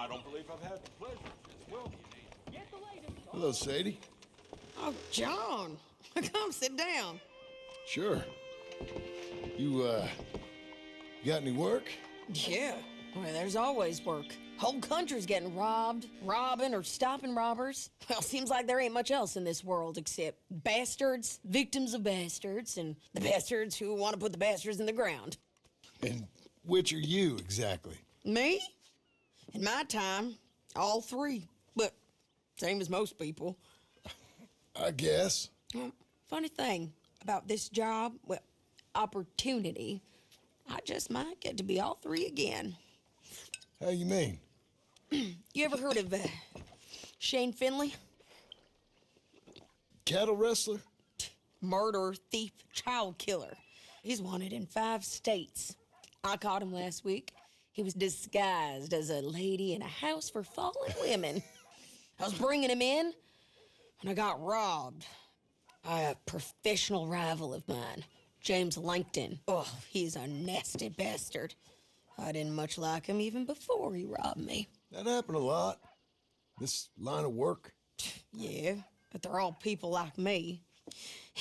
I don't believe I've had the pleasure as well. Hello, Sadie. Oh, John. Come sit down. Sure. You got any work? Yeah. Well, there's always work. Whole country's getting robbed, robbing, or stopping robbers. Well, seems like there ain't much else in this world except bastards, victims of bastards, and the bastards who want to put the bastards in the ground. And which are you, exactly? Me? In my time, all three. But same as most people. I guess. Well, funny thing about this job, well, opportunity, I just might get to be all three again. How you mean? You ever heard of Shane Finley? Cattle wrestler? Murderer, thief, child killer. He's wanted in 5 states. I caught him last week. He was disguised as a lady in a house for fallen women. I was bringing him in, and I got robbed by a professional rival of mine, James Langton. Oh, he's a nasty bastard. I didn't much like him even before he robbed me. That happened a lot. This line of work. Yeah, but they're all people like me.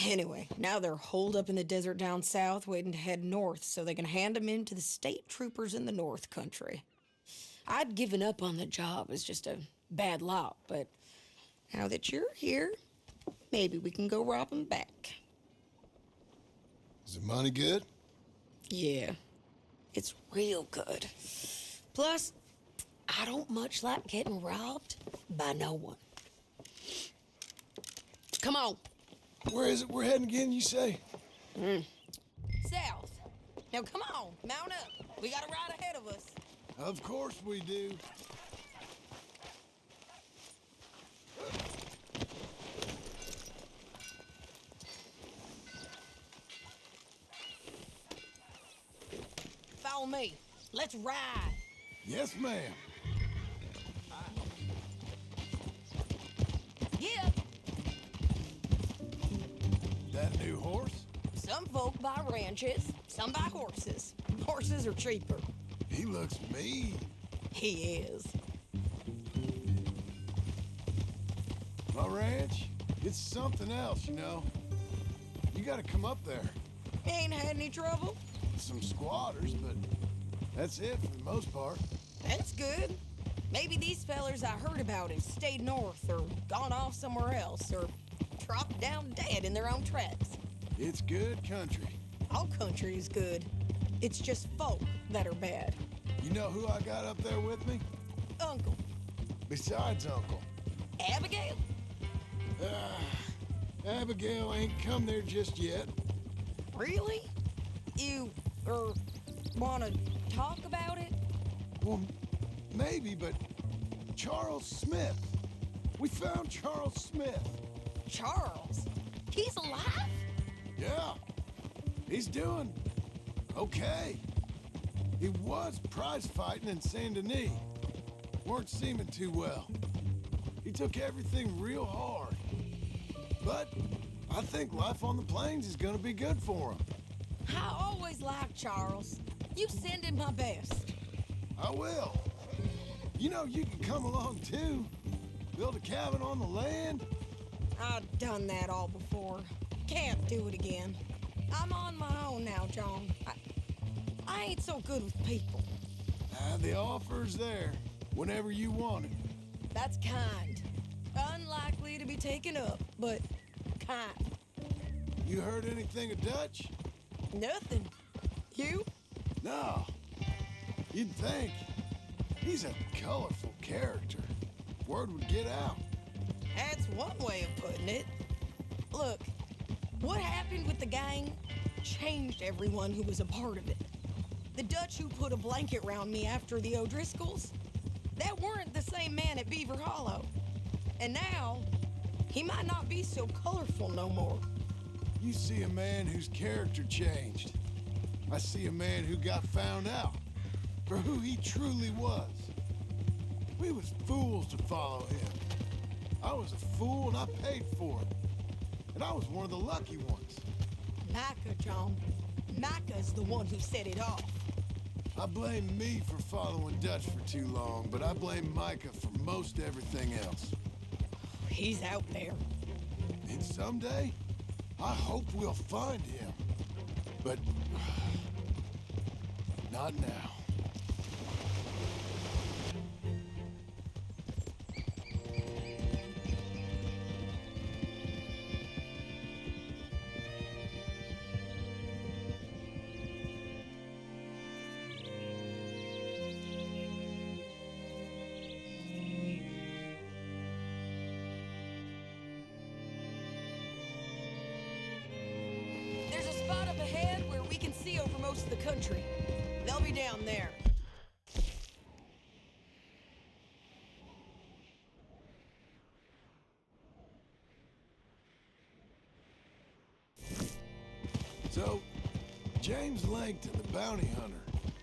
Anyway, now they're holed up in the desert down south, waiting to head north so they can hand them in to the state troopers in the north country. I'd given up on the job as just a bad lot, but now that you're here, maybe we can go rob them back. Is the money good? Yeah, it's real good. Plus, I don't much like getting robbed by no one. Come on. Where is it we're heading again, you say? South. Now come on, mount up. We got a ride ahead of us. Of course we do. Follow me. Let's ride. Yes, ma'am. Yeah. That new horse? Some folk buy ranches, some buy horses. Horses are cheaper. He looks mean. He is. My ranch, it's something else, you know. You gotta come up there. Ain't had any trouble? Some squatters, but that's it for the most part. That's good. Maybe these fellers I heard about have stayed north or gone off somewhere else or dropped down dead in their own tracks. It's good country. All country is good. It's just folk that are bad. You know who I got up there with me? Uncle. Besides Uncle. Abigail? Abigail ain't come there just yet. Really? You, wanna talk about it? Well, maybe, but Charles Smith. We found Charles Smith. Charles? He's alive? Yeah, he's doing okay. He was prize fighting in Saint Denis. Weren't seeming too well. He took everything real hard. But I think life on the plains is gonna be good for him. I always liked Charles. You send him my best. I will. You know, you can come along too. Build a cabin on the land. I've done that all before. Can't do it again. I'm on my own now, John. I ain't so good with people. The offer's there whenever you want it. That's kind. Unlikely to be taken up, but kind. You heard anything of Dutch? Nothing. You? No. You'd think. He's a colorful character. Word would get out. That's one way of putting it. Look, what happened with the gang changed everyone who was a part of it. The Dutch who put a blanket round me after the O'Driscolls, that weren't the same man at Beaver Hollow. And now, he might not be so colorful no more. You see a man whose character changed. I see a man who got found out for who he truly was. We was fools to follow him. I was a fool and I paid for it. And I was one of the lucky ones. Micah, John. Micah's the one who set it off. I blame me for following Dutch for too long, but I blame Micah for most everything else. He's out there. And someday, I hope we'll find him. But not now. There's a spot up ahead where we can see over most of the country. They'll be down there. So, James Langton, the bounty hunter,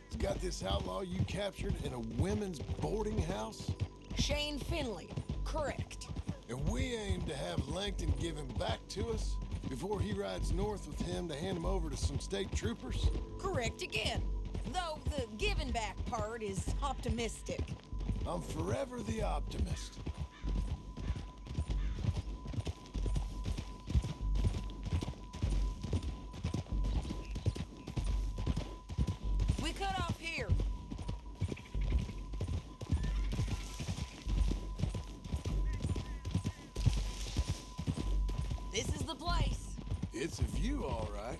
has got this outlaw you captured in a women's boarding house? Shane Finley, correct. And we aim to have Langton give him back to us before he rides north with him to hand him over to some state troopers? Correct again. Though the giving back part is optimistic. I'm forever the optimist. We cut off here. This is the place. It's a view, all right.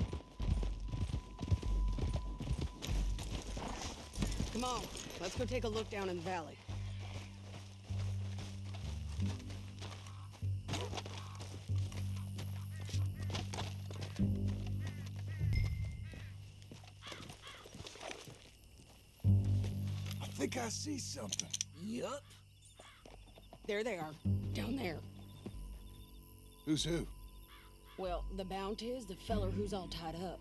Come on, let's go take a look down in the valley. I think I see something. Yup. There they are, down there. Who's who? Well, the bounty is the feller who's all tied up.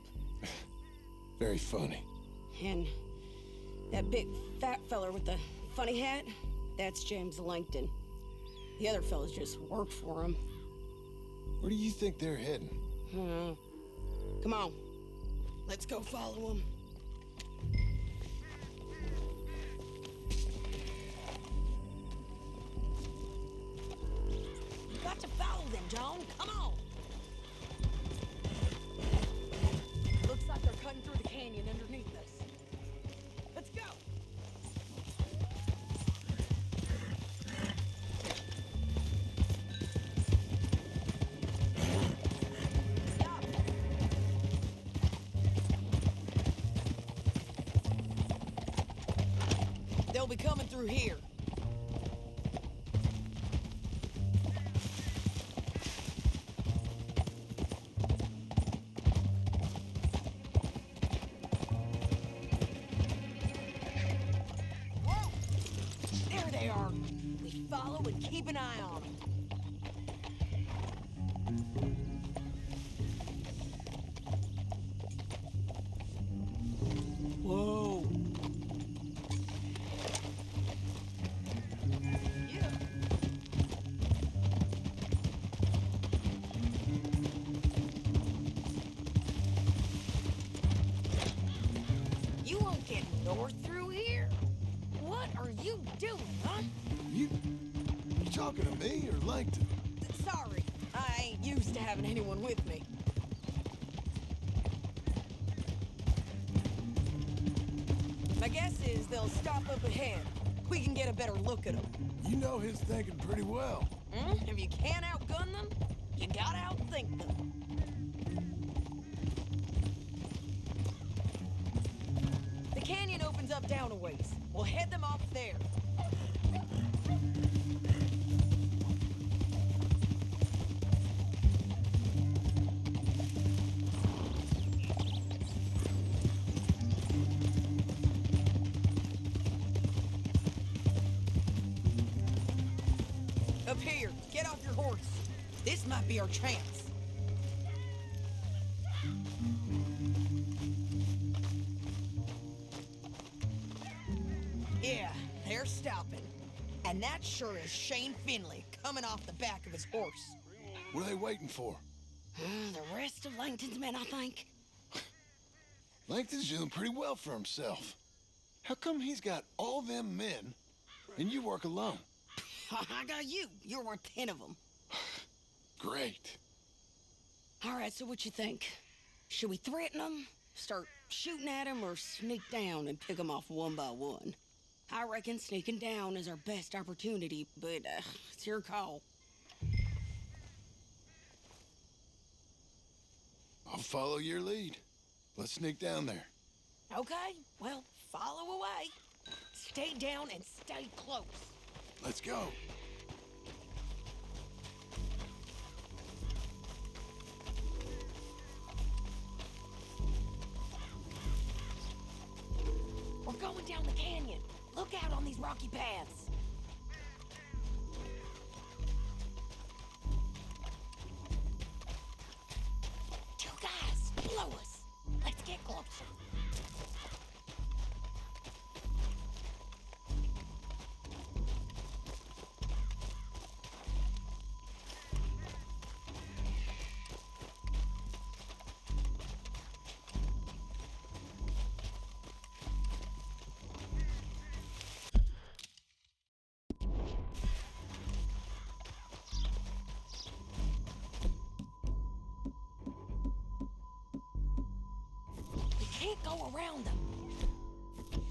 Very funny. And that big fat feller with the funny hat, that's James Langton. The other fellas just work for him. Where do you think they're heading? Come on, let's go follow them. You got to follow them, John. Come on. Looks like they're cutting through the canyon underneath us. Let's go. Stop. They'll be coming through here. Whoa! There they are. We follow and keep an eye on them. Whoa. Yeah. You won't get north through here? What are you doing, huh? You talking to me or Langton? Sorry, I ain't used to having anyone with me. My guess is they'll stop up ahead. We can get a better look at them. You know his thinking pretty well. If you can't outgun them, you gotta outthink them. The canyon opens up down a ways. We'll head them off there. Up here, get off your horse. This might be our chance. Yeah, they're stopping. And that sure is Shane Finley coming off the back of his horse. What are they waiting for? The rest of Langton's men, I think. Langton's doing pretty well for himself. How come he's got all them men, and you work alone? I got you. You're worth 10 of them. Great. All right, so what you think? Should we threaten them, start shooting at them, or sneak down and pick them off one by one? I reckon sneaking down is our best opportunity, but it's your call. I'll follow your lead. Let's sneak down there. Okay, well, follow away. Stay down and stay close. Let's go. We're going down the canyon. Look out on these rocky paths. Two guys below us. Let's get closer. Can't go around them.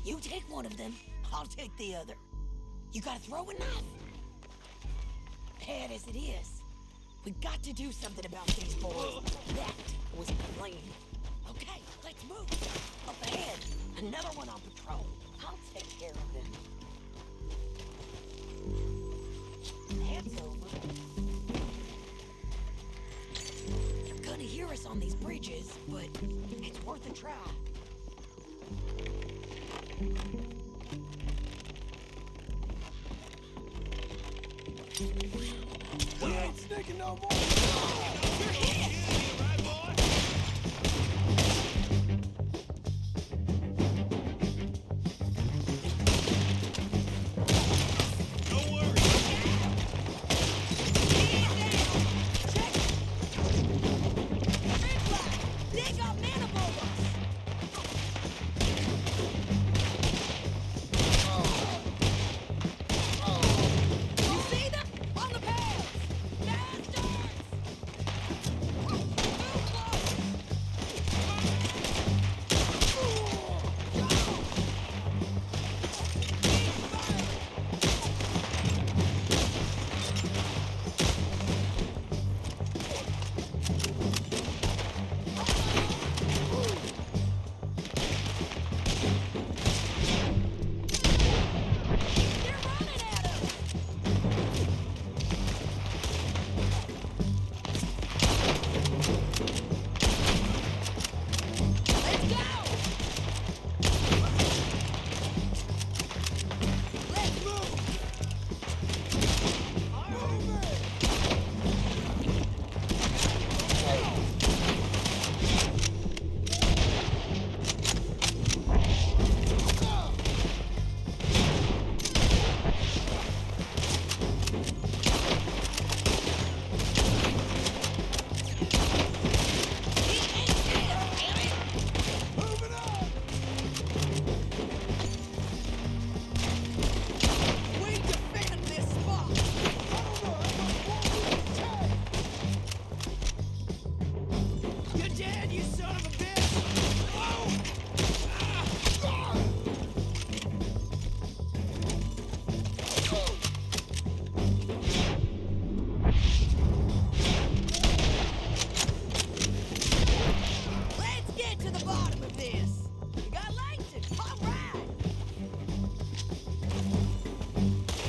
You take one of them, I'll take the other. You gotta throw a knife. Bad as it is, we got to do something about these boys. That was the plan. Okay, let's move. Up ahead, another one on patrol. I'll take care of them. That's over. They're gonna hear us on these bridges, but it's worth a try. We ain't sneaking no more. You're hit! Right, boy? Don't worry. Check it! Red flag! They got men above us! You see them? On the paths! Bastards! Too close! They're running at us! Let's go! Let's move! Moving on. We defend this spot! You're dead, you son of a bitch! Let's get to the bottom of this! You got Langston, all right!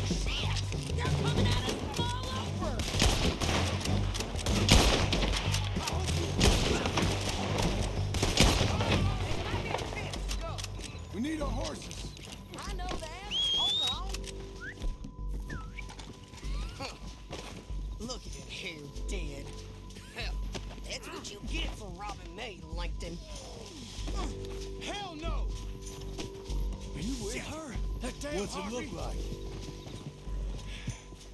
Shit! They're coming at us from all over! It might be a chance to go. We need our horses. I know that. Hold on. Look at him dead. Hell, that's what you get for robbing me, Langton. Hell no! Are you with her? That damn What's it look like?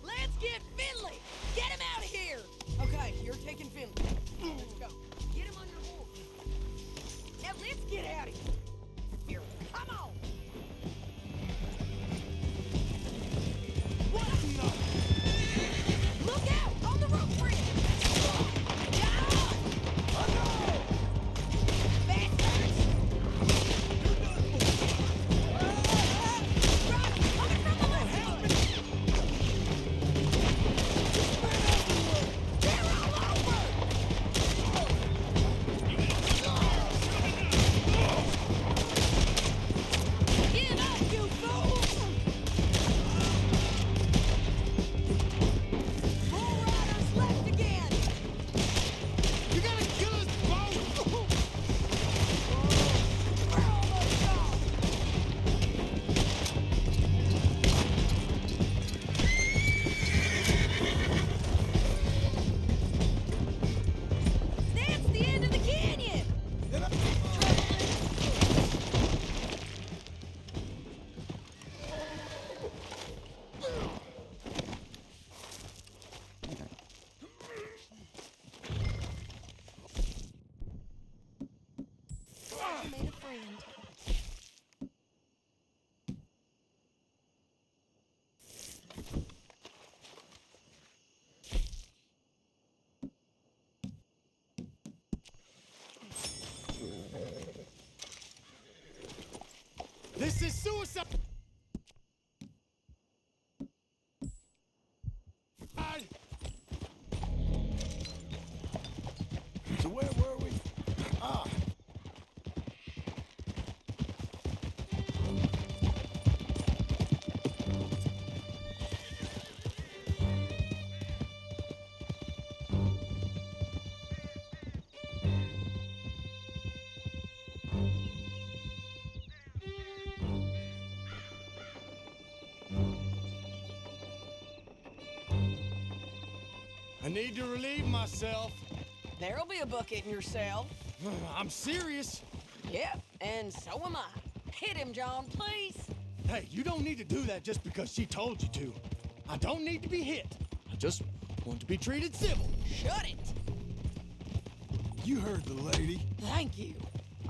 Let's get Finley! Get him out of here! Okay, you're taking Finley. Let's go. Get him on your horse. Now let's get out of here. Here, come on! This is suicide! So where were we? Ah. I need to relieve myself. There'll be a bucket in your cell. I'm serious. Yep, and so am I. Hit him, John, please. Hey, you don't need to do that just because she told you to. I don't need to be hit. I just want to be treated civil. Shut it. You heard the lady. Thank you.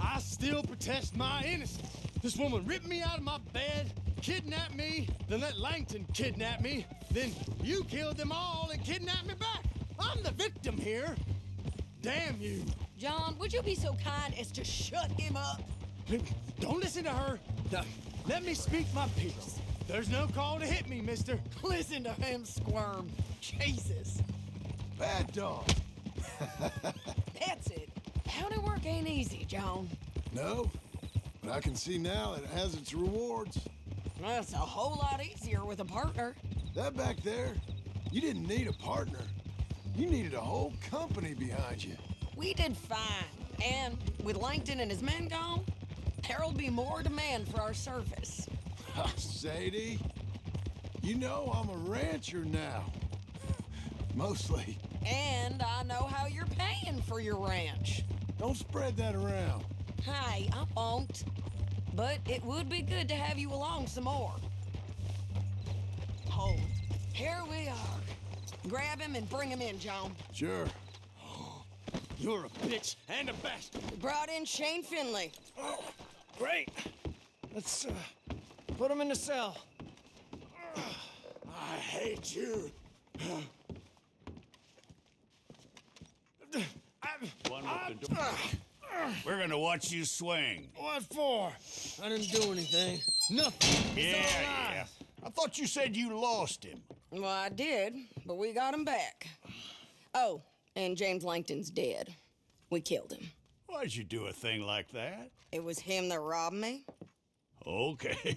I still protest my innocence. This woman ripped me out of my bed, kidnapped me, then let Langton kidnap me, then you killed them all and kidnapped me back. I'm the victim here. Damn you. John, would you be so kind as to shut him up? Don't listen to her. Now, let me speak my piece. There's no call to hit me, mister. Listen to him squirm. Jesus. Bad dog. That's it. County work ain't easy, John. No, but I can see now it has its rewards. Well, it's a whole lot easier with a partner. That back there, you didn't need a partner. You needed a whole company behind you. We did fine. And with Langton and his men gone, there'll be more demand for our service. Sadie, you know I'm a rancher now. Mostly. And I know how you're paying for your ranch. Don't spread that around. Hey, I won't. But it would be good to have you along some more. Hold. Here we are. Grab him and bring him in, John. Sure. You're a bitch and a bastard. We brought in Shane Finley. Oh, great. Let's put him in the cell. I hate you. We're gonna watch you swing. What for? I didn't do anything. Nothing. It's all lies. I thought you said you lost him. Well, I did, but we got him back. Oh, and James Langton's dead. We killed him. Why'd you do a thing like that? It was him that robbed me. Okay.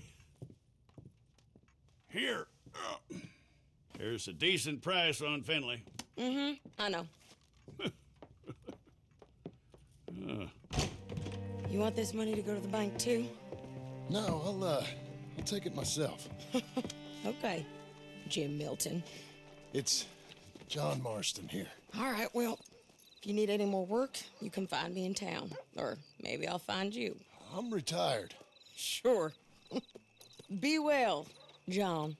Here. Here's a decent price on Finley. I know. You want this money to go to the bank, too? No, I'll take it myself. Okay, Jim Milton. It's John Marston here. All right, well, if you need any more work, you can find me in town. Or maybe I'll find you. I'm retired. Sure. Be well, John.